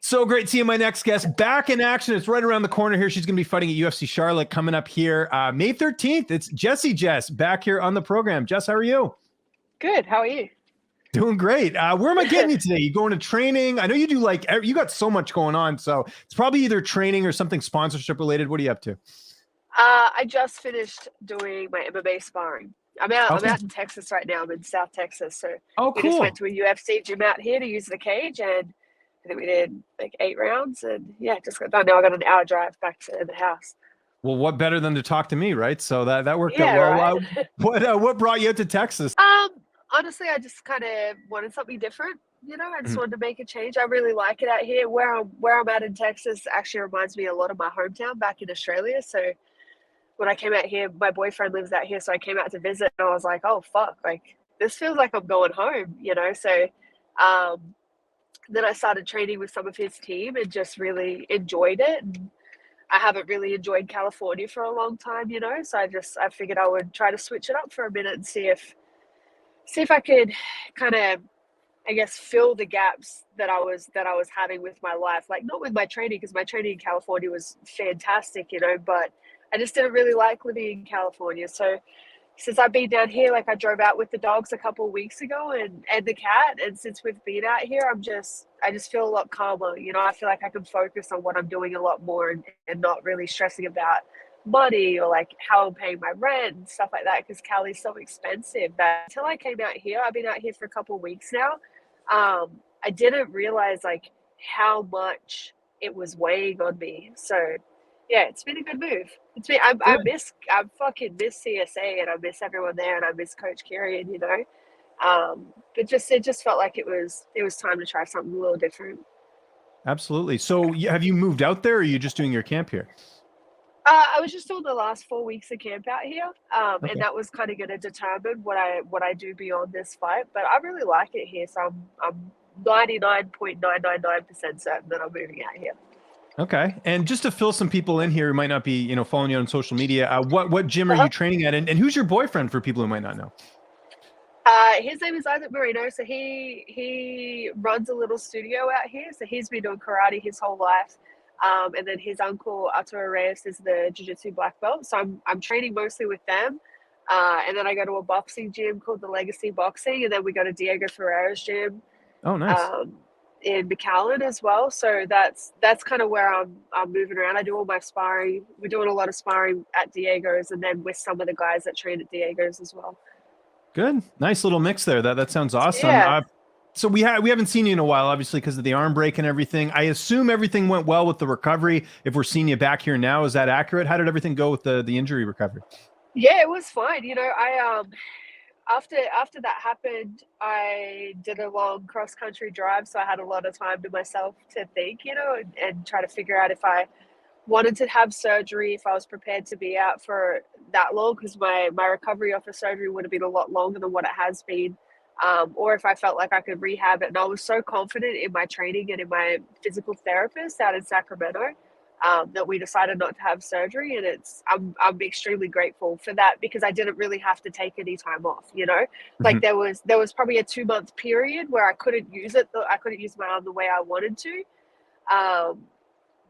So great seeing my next guest back in action. It's right around the corner here. She's going to be fighting at UFC Charlotte coming up here May 13th. It's Jess back here on the program. Jess, how are you? Good. How are you? Doing great. Where am I getting you today? You going to training? I know you do you got so much going on. So it's probably either training or something sponsorship related. What are you up to? I just finished doing my MMA sparring. I'm out in Texas right now. I'm in South Texas. So we just went to a UFC gym out here to use the cage, and I think we did like 8 rounds, and yeah, just got done. Now I got an hour drive back to the house. Well, what better than to talk to me, right? So that worked out well. Right? What brought you out to Texas? Honestly, I just kind of wanted something different. I just wanted to make a change. I really like it out here. Where I'm at in Texas actually reminds me a lot of my hometown back in Australia. So when I came out here, my boyfriend lives out here, so I came out to visit, and I was like, oh fuck, like this feels like I'm going home, So then I started training with some of his team and just really enjoyed it. And I haven't really enjoyed California for a long time, So I figured I would try to switch it up for a minute and see if I could kind of, I guess, fill the gaps that I was having with my life. Like, not with my training, because my training in California was fantastic, but I just didn't really like living in California. So since I've been down here, like I drove out with the dogs a couple of weeks ago and the cat. And since we've been out here, I just feel a lot calmer. I feel like I can focus on what I'm doing a lot more and not really stressing about money or like how I'm paying my rent and stuff like that, because Cali's so expensive. But until I came out here, I've been out here for a couple of weeks now. I didn't realize like how much it was weighing on me. So yeah, it's been a good move. I fucking miss CSA, and I miss everyone there, and I miss Coach Kirian, But it just felt like it was time to try something a little different. Absolutely. So have you moved out there, or are you just doing your camp here? I was just doing the last 4 weeks of camp out here, and that was kind of going to determine what I do beyond this fight. But I really like it here, so I'm 99.999% certain that I'm moving out here. Okay. And just to fill some people in here who might not be, following you on social media, what gym are you training at? And who's your boyfriend for people who might not know? His name is Isaac Marino. So he runs a little studio out here. So he's been doing karate his whole life. And then his uncle, Arturo Reyes, is the jiu-jitsu black belt. So I'm training mostly with them. And then I go to a boxing gym called the Legacy Boxing. And then we go to Diego Ferreira's gym. Oh, nice. In McAllen as well. So that's kind of where I'm moving around. I do all my sparring. We're doing a lot of sparring at Diego's, and then with some of the guys that train at Diego's as well. Good. Nice little mix there. That sounds awesome. Yeah. So we haven't seen you in a while, obviously, because of the arm break and everything. I assume everything went well with the recovery. If we're seeing you back here now, is that accurate? How did everything go with the injury recovery? Yeah, it was fine. I after that happened, I did a long cross-country drive, so I had a lot of time to myself to think, and try to figure out if I wanted to have surgery, if I was prepared to be out for that long, because my recovery off of surgery would have been a lot longer than what it has been, or if I felt like I could rehab it. And I was so confident in my training and in my physical therapist out in Sacramento, that we decided not to have surgery, and I'm extremely grateful for that, because I didn't really have to take any time off. Like there was probably a 2-month period where I couldn't use it. I couldn't use my arm the way I wanted to,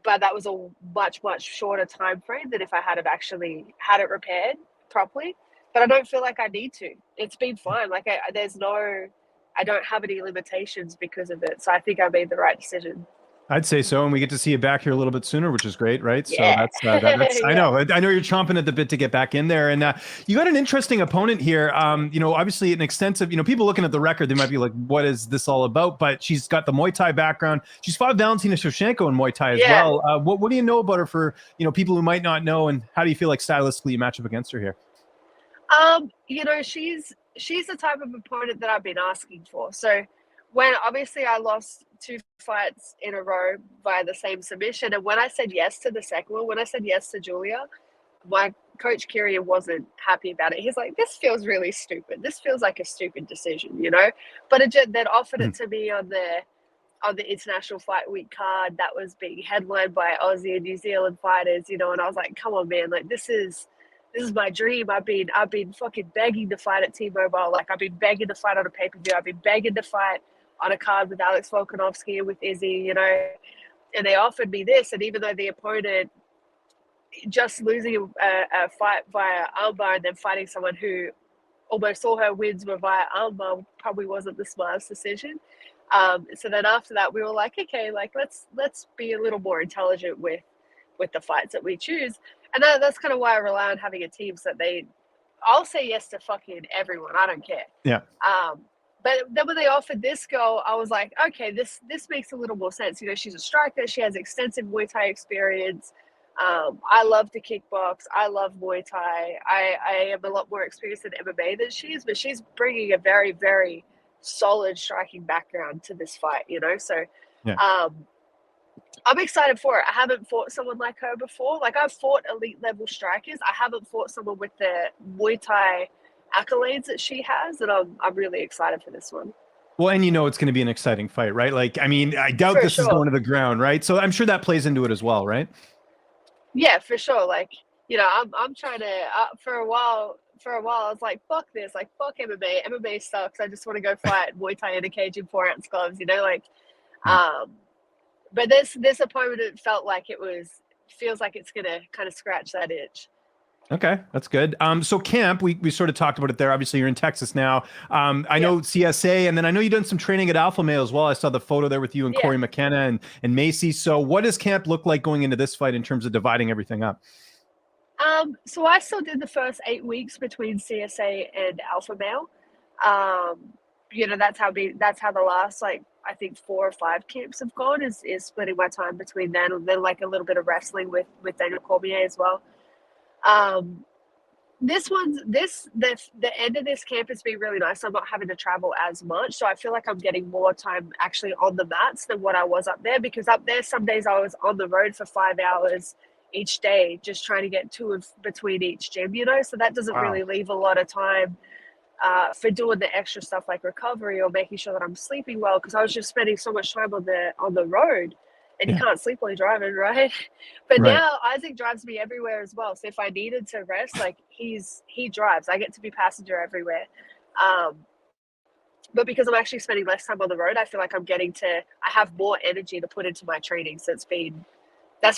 but that was a much shorter time frame than if I had actually had it repaired properly. But I don't feel like I need to. It's been fine. Like I don't have any limitations because of it. So I think I made the right decision. I'd say so, and we get to see you back here a little bit sooner, which is great, right? Yeah. So that's I know you're chomping at the bit to get back in there, and you got an interesting opponent here. Obviously an extensive. People looking at the record, they might be like, "What is this all about?" But she's got the Muay Thai background. She's fought Valentina Shevchenko in Muay Thai as well. What do you know about her for people who might not know, and how do you feel like stylistically you match up against her here? She's the type of opponent that I've been asking for. So when obviously I lost 2 fights in a row by the same submission, and when I said yes to the second one, when I said yes to Julia, my coach Kirian wasn't happy about it. He's like, "This feels really stupid. This feels like a stupid decision, But it then offered it to me on the International Fight Week card that was being headlined by Aussie and New Zealand fighters, and I was like, "Come on, man! Like this is my dream. I've been fucking begging to fight at T-Mobile. Like I've been begging to fight on a pay-per-view. I've been begging to fight on a card with Alex Volkanovski and with Izzy, and they offered me this, and even though the opponent just losing a fight via armbar and then fighting someone who almost all her wins were via armbar probably wasn't the smartest decision. So then after that, we were like, okay, like let's be a little more intelligent with the fights that we choose, and that's kind of why I rely on having a team so that I'll say yes to fucking everyone. I don't care. Yeah. But then when they offered this girl, I was like, okay, this makes a little more sense. You know, she's a striker. She has extensive Muay Thai experience. I love to kickbox. I love Muay Thai. I am a lot more experienced in MMA than she is, but she's bringing a very, very solid striking background to this fight, you know? So I'm excited for it. I haven't fought someone like her before. Like, I've fought elite level strikers. I haven't fought someone with the Muay Thai accolades that she has, and I'm really excited for this one. Well, and you know it's going to be an exciting fight, right? Like, I mean, I doubt this is going to the ground, right? So I'm sure that plays into it as well, right? Yeah, for sure. Like, you know, I'm trying to for a while I was like, fuck this, like fuck MMA. MMA sucks. I just want to go fight Muay Thai in a cage in 4-ounce gloves, you know, like but this opponent felt like feels like it's gonna kind of scratch that itch. Okay, that's good. So camp, we sort of talked about it there. Obviously, you're in Texas now. I know CSA, and then I know you've done some training at Alpha Male as well. I saw the photo there with you and Corey McKenna and Macy. So what does camp look like going into this fight in terms of dividing everything up? So I still did the first 8 weeks between CSA and Alpha Male. You know, that's how the last, like, I think 4 or 5 camps have gone, is splitting my time between then and then, like, a little bit of wrestling with Daniel Cormier as well. The end of this camp has been really nice. I'm not having to travel as much, so I feel like I'm getting more time actually on the mats than what I was up there, because up there some days I was on the road for 5 hours each day just trying to get to and between each gym, you know, so that doesn't really leave a lot of time for doing the extra stuff like recovery or making sure that I'm sleeping well, because I was just spending so much time on the road. And you can't sleep while you're driving, right? But now Isaac drives me everywhere as well. So if I needed to rest, like, he drives. I get to be passenger everywhere. But because I'm actually spending less time on the road, I feel like I have more energy to put into my training. So that's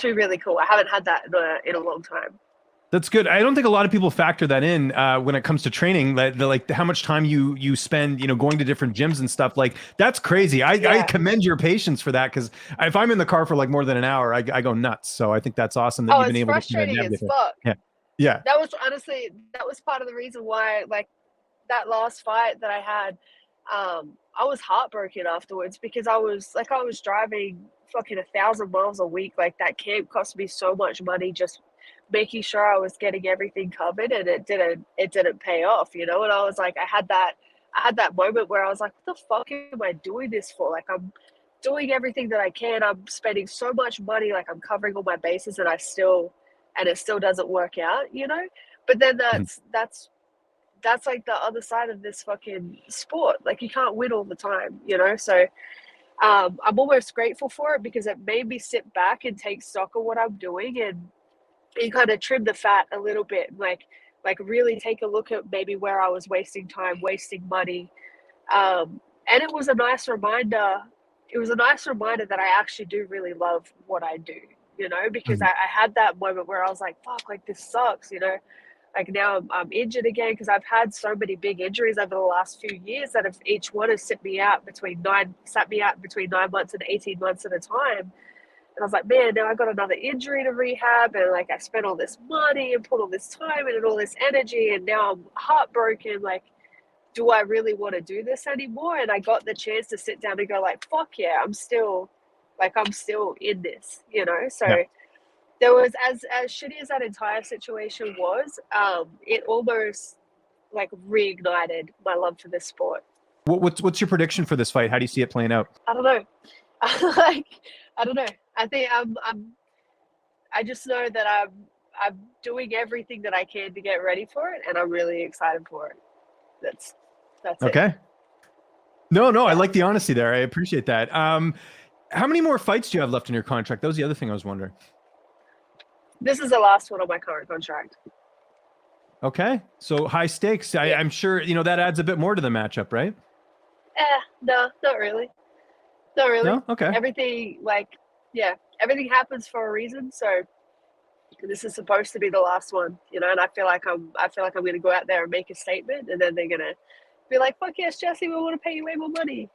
been really cool. I haven't had that in a long time. That's good. I don't think a lot of people factor that in when it comes to training, like how much time you spend, you know, going to different gyms and stuff. Like, that's crazy. I commend your patience for that, because if I'm in the car for like more than an hour, I go nuts. So I think that's awesome that you've been able to. It's frustrating as fuck. Yeah. That was part of the reason why, like, that last fight that I had, I was heartbroken afterwards, because I was driving fucking 1,000 miles a week. Like, that camp cost me so much money just making sure I was getting everything covered, and it didn't pay off, you know. And I was like, I had that moment where I was like, what the fuck am I doing this for? Like, I'm doing everything that I can. I'm spending so much money, like, I'm covering all my bases, and it still doesn't work out, you know. But then that's like the other side of this fucking sport. Like, you can't win all the time, you know. So I'm almost grateful for it, because it made me sit back and take stock of what I'm doing and kind of trim the fat a little bit, like really take a look at maybe where I was wasting time, wasting money. And it was a nice reminder. It was a nice reminder that I actually do really love what I do, you know, because I had that moment where I was like, fuck, like, this sucks, you know. Like, now I'm injured again, because I've had so many big injuries over the last few years that have each one has sat me out between 9 months and 18 months at a time. And I was like, man, now I got another injury to rehab, and like, I spent all this money and put all this time in and all this energy, and now I'm heartbroken. Like, do I really want to do this anymore? And I got the chance to sit down and go, like, fuck yeah, I'm still in this, you know. So there was, as shitty as that entire situation was, it almost like reignited my love for this sport. What's your prediction for this fight? How do you see it playing out? I don't know. I don't know. I think I just know that I'm doing everything that I can to get ready for it, and I'm really excited for it. That's okay. it. No, I like the honesty there. I appreciate that. How many more fights do you have left in your contract? That was the other thing I was wondering. This is the last one on my current contract. Okay, so high stakes. I'm sure, you know, that adds a bit more to the matchup, right? No, not really. Not really. No? Okay. Everything, like, Yeah, everything happens for a reason. So this is supposed to be the last one, you know. And I feel like I'm going to go out there and make a statement, and then they're going to be like, "Fuck yes, Jesse, we want to pay you way more money."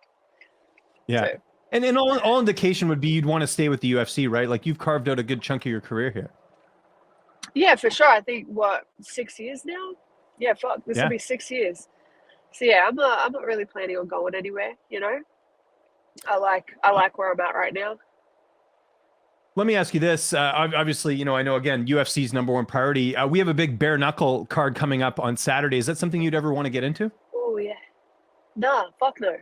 Yeah. So And all indication would be you'd want to stay with the UFC, right? Like you've carved out a good chunk of your career here. yeah, for sure. I think what 6 years now. Yeah, fuck, this will be 6 years. So yeah, I'm not really planning on going anywhere. You know, I like where I'm at right now. Let me ask you this. Obviously, you know, I know, again, UFC's number one priority. We have a big bare knuckle card coming up on Saturday. Is that something you'd ever want to get into? Oh yeah, nah, fuck no.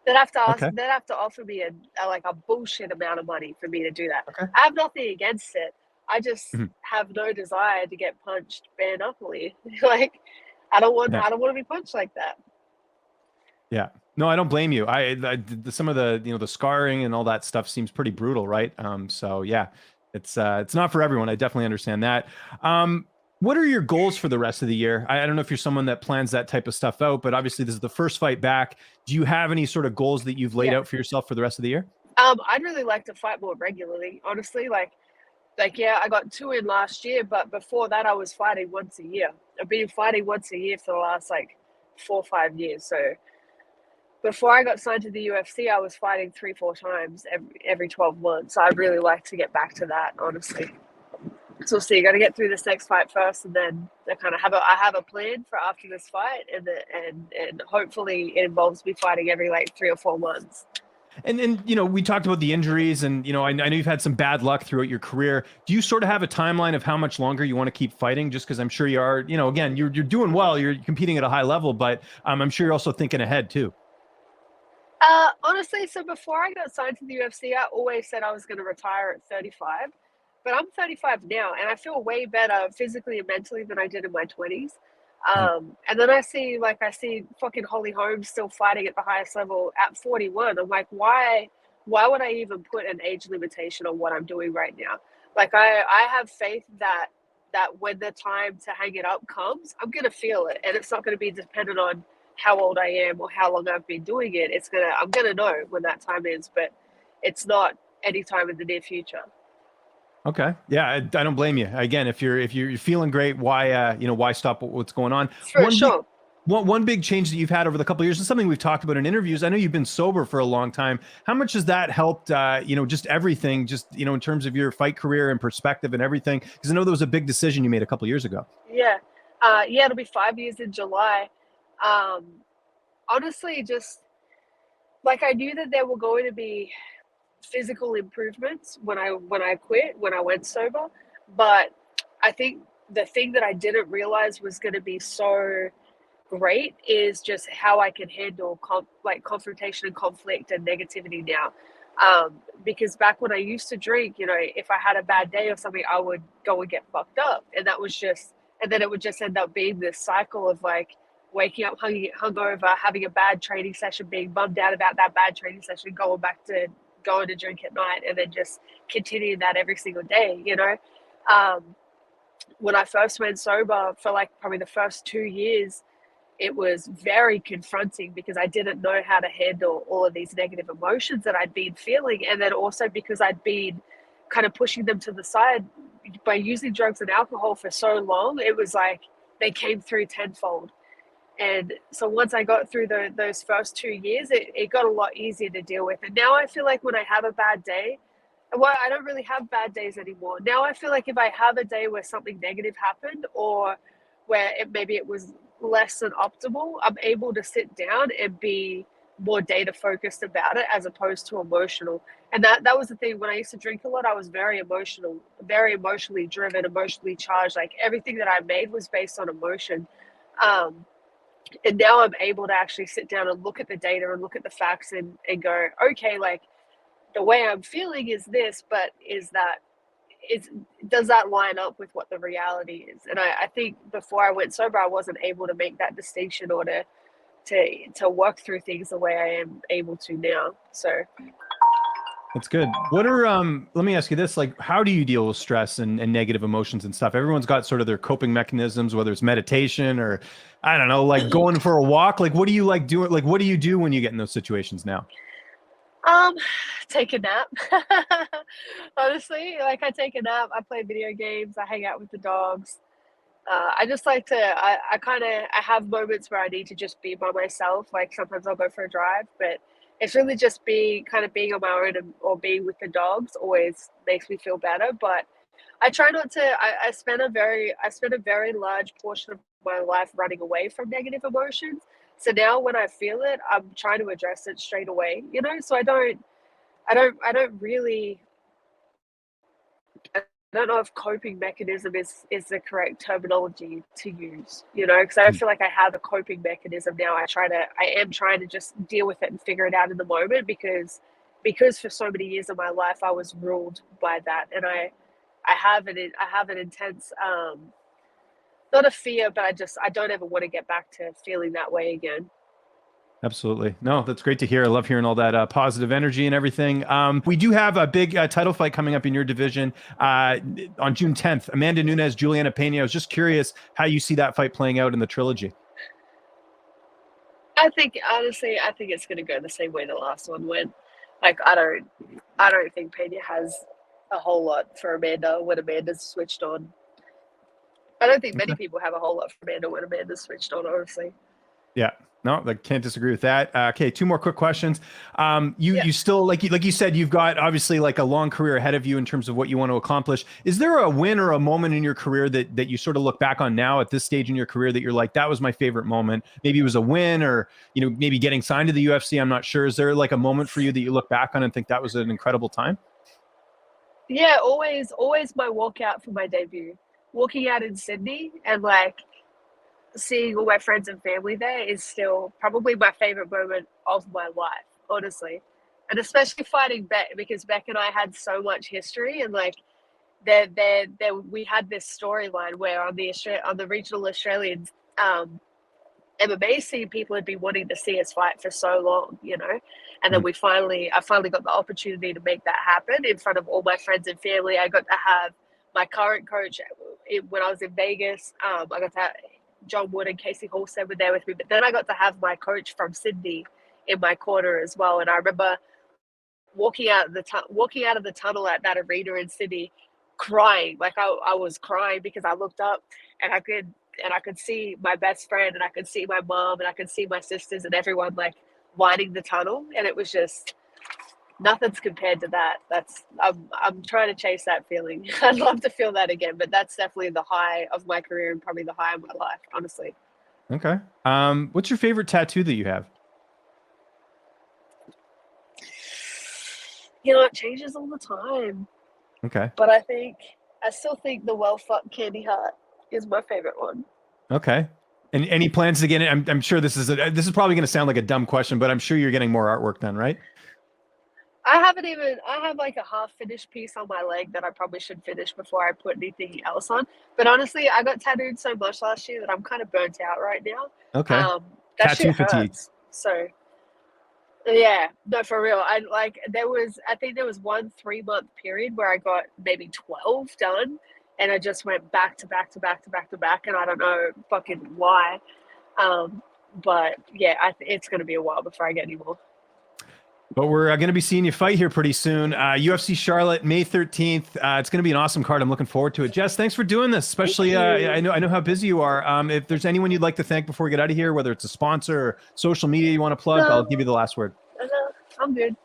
They'd have to ask. Okay. They'd have to offer me a bullshit amount of money for me to do that. Okay. I have nothing against it. I just Mhm. have no desire to get punched bare knuckly. Like, I don't want. Yeah. I don't want to be punched like that. Yeah. No, I don't blame you. Some of the, you know, the scarring and all that stuff seems pretty brutal, right? So yeah, it's not for everyone. I definitely understand that. What are your goals for the rest of the year? I don't know if you're someone that plans that type of stuff out, but obviously this is the first fight back. Do you have any sort of goals that you've laid Yeah. out for yourself for the rest of the year? I'd really like to fight more regularly. Honestly, yeah, I got 2 in last year, but before that, I was fighting once a year. I've been fighting once a year for the last 4 or 5 years. So before I got signed to the UFC, I was fighting 3 or 4 times every 12 months. I'd really like to get back to that, honestly. So we'll see. Got to get through this next fight first, and then I kind of I have a plan for after this fight, and hopefully it involves me fighting every 3 or 4 months. And you know, we talked about the injuries, and you know, I know you've had some bad luck throughout your career. Do you sort of have a timeline of how much longer you want to keep fighting? Just because I'm sure you are, you know, again, you're doing well, you're competing at a high level, but I'm sure you're also thinking ahead too. Honestly, so before I got signed to the UFC, I always said I was going to retire at 35, but I'm 35 now, and I feel way better physically and mentally than I did in my 20s. Mhm. And then I see fucking Holly Holmes still fighting at the highest level at 41. I'm like, why would I even put an age limitation on what I'm doing right now? Like, I have faith that when the time to hang it up comes, I'm gonna feel it, and it's not gonna be dependent on how old I am or how long I've been doing it. I'm gonna know when that time is, but it's not any time in the near future. Okay. Yeah, I don't blame you. Again, if you're feeling great, why you know, why stop what's going on? For sure. One big change that you've had over the couple of years is something we've talked about in interviews. I know you've been sober for a long time. How much has that helped, you know, just everything, just, you know, in terms of your fight career and perspective and everything? Because I know there was a big decision you made a couple of years ago. Yeah. Yeah, it'll be 5 years in July. Um, Honestly, just I knew that there were going to be physical improvements when I went sober, but I think the thing that I didn't realize was going to be so great is just how I can handle confrontation and conflict and negativity now. Because back when I used to drink, you know, if I had a bad day or something, I would go and get fucked up, and then it would just end up being this cycle of waking up hungover, having a bad training session, being bummed out about that bad training session, going to drink at night, and then just continuing that every single day, you know. When I first went sober for probably the first 2 years, it was very confronting because I didn't know how to handle all of these negative emotions that I'd been feeling. And then also because I'd been kind of pushing them to the side by using drugs and alcohol for so long, it was like they came through tenfold. And so once I got through those first 2 years, it got a lot easier to deal with. And now I feel like when I have a bad day, well, I don't really have bad days anymore. Now I feel like if I have a day where something negative happened, or where maybe it was less than optimal, I'm able to sit down and be more data focused about it as opposed to emotional. And that was the thing. When I used to drink a lot, I was very emotional, very emotionally driven, emotionally charged. Like everything that I made was based on emotion. And now I'm able to actually sit down and look at the data and look at the facts and go, okay, the way I'm feeling is this, but does that line up with what the reality is? And I think before I went sober, I wasn't able to make that distinction or to work through things the way I am able to now. So That's good. What are let me ask you this, like, how do you deal with stress and negative emotions and stuff? Everyone's got sort of their coping mechanisms, whether it's meditation or I don't know, like going for a walk. Like, what do you like doing? Like, what do you do when you get in those situations now? Um, take a nap. Honestly, like I take a nap, I play video games, I hang out with the dogs. I just like to. I have moments where I need to just be by myself. Like sometimes I'll go for a drive, but it's really just being on my own or being with the dogs always makes me feel better. But I try not to. I spend a very large portion of my life running away from negative emotions. So now when I feel it, I'm trying to address it straight away. You know, so I don't really. I don't know if coping mechanism is the correct terminology to use, you know, because I feel like I have a coping mechanism now. I am trying to just deal with it and figure it out in the moment because for so many years of my life I was ruled by that, and I have an intense not a fear, but I don't ever want to get back to feeling that way again. Absolutely. No, that's great to hear. I love hearing all that positive energy and everything. We do have a big title fight coming up in your division on June 10th. Amanda Nunes, Julianna Pena. I was just curious how you see that fight playing out in the trilogy. I think honestly, I think it's going to go the same way the last one went. Like I don't think Pena has a whole lot for Amanda when Amanda's switched on. I don't think many Okay. people have a whole lot for Amanda when Amanda's switched on, honestly. Yeah. No, I can't disagree with that. Okay, two more quick questions. Yeah. You still like you said, you've got obviously like a long career ahead of you in terms of what you want to accomplish. Is there a win or a moment in your career that you sort of look back on now at this stage in your career that you're like, that was my favorite moment? Maybe it was a win, or maybe getting signed to the UFC. I'm not sure. Is there like a moment for you that you look back on and think that was an incredible time? Yeah, always my walkout for my debut. Walking out in Sydney and like seeing all my friends and family there is still probably my favorite moment of my life, honestly. And especially fighting Beck because Beck and I had so much history and like there we had this storyline where on the regional Australian MMA scene, people had been wanting to see us fight for so long, you know. And then Mhm. I finally got the opportunity to make that happen in front of all my friends and family. I got to have my current coach when I was in Vegas. I got to have John Wood and Casey Halstead were there with me, but then I got to have my coach from Sydney in my corner as well. And I remember walking out of the tunnel at that arena in Sydney, crying. Like I was crying because I looked up and I could see my best friend and I could see my mom and I could see my sisters and everyone like lining the tunnel, and it was just nothing's compared to that. I'm trying to chase that feeling. I'd love to feel that again, but that's definitely the high of my career and probably the high of my life, honestly. Okay. What's your favorite tattoo that you have? You know, it changes all the time, Okay. but I still think the well fucked candy heart is my favorite one. Okay. And any plans to get it? I'm sure this is probably going to sound like a dumb question, but I'm sure you're getting more artwork done, right? I have like a half finished piece on my leg that I probably should finish before I put anything else on. But honestly, I got tattooed so much last year that I'm kind of burnt out right now. Okay. That shit Tattoo fatigue. hurts. So yeah, no, for real. I think there was one 3 month period where I got maybe 12 done and I just went back to back to back to back to back and I don't know fucking why. Um, but yeah, it's going to be a while before I get any more. But we're going to be seeing you fight here pretty soon. UFC Charlotte, May 13th. It's going to be an awesome card. I'm looking forward to it. Jess, thanks for doing this. Especially, I know how busy you are. If there's anyone you'd like to thank before we get out of here, whether it's a sponsor or social media you want to plug, I'll No, give you the last word. no, I'm good.